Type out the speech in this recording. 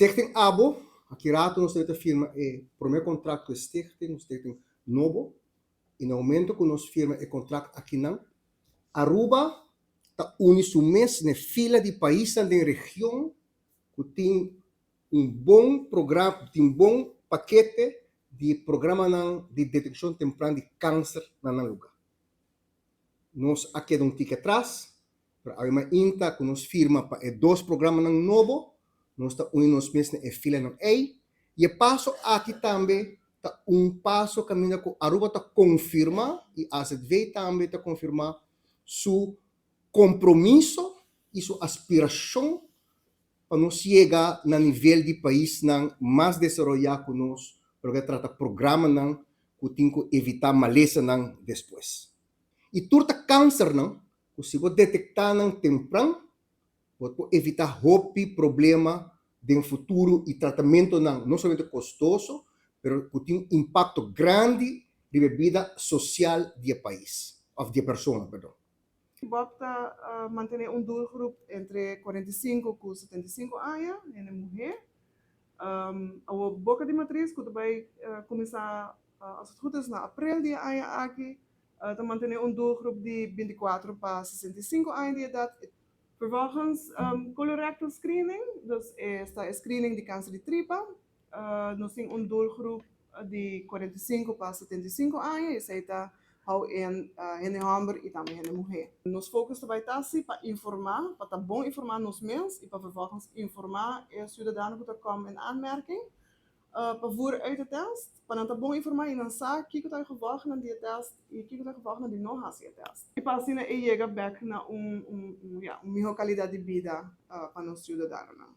Stichting ABO, aqui rato nós temos firma é primeiro contrato com Stichting novo, e no momento que nós firma é contrato aqui não, Aruba está unindo mês na fila de países da região que tem bom programa, tem bom paquete de programa de detecção temprana de câncer na lugar. Nós aqui um tique atrás, para uma INTA que nos firma para dois programas novos, nós está unindo os meses na fila não é, e passo aqui também tá passo caminho que Aruba está confirma e a AZV também está confirmar seu compromisso e sua aspiração para nós chegar no nível de país mais desenvolvido que nós, porque trata programa que tem que evitar maleza depois. E turta câncer que se você detectar temprano, pode evitar problema de futuro e tratamento não somente custoso, mas que tem impacto grande de vida social do país, ou de pessoa, perdão. Bota manter doelgroep entre 45 e 75 anos, em mulher. A boca de matriz que vai começar, als het goed is, na april die ano aqui. Dan manter doelgroep de 24 para 65 anos de idade. Vervolgens colorectal screening, dus esta screening de câncer de tripa. Nós temos doelgroep de 45 para 75 anos, essa está em homem e também em mulher. Nos focus vai estar assim para informar, para bom informar nos mens e para vervolgens informar o cidadão que komen in aanmerking. Para voeren uit de test, para não bom informar e não sabe que está gevolgd na die test e que está gevolgd na die não hace test. E para assim chega back na melhor qualidade de vida para nos cidadãos.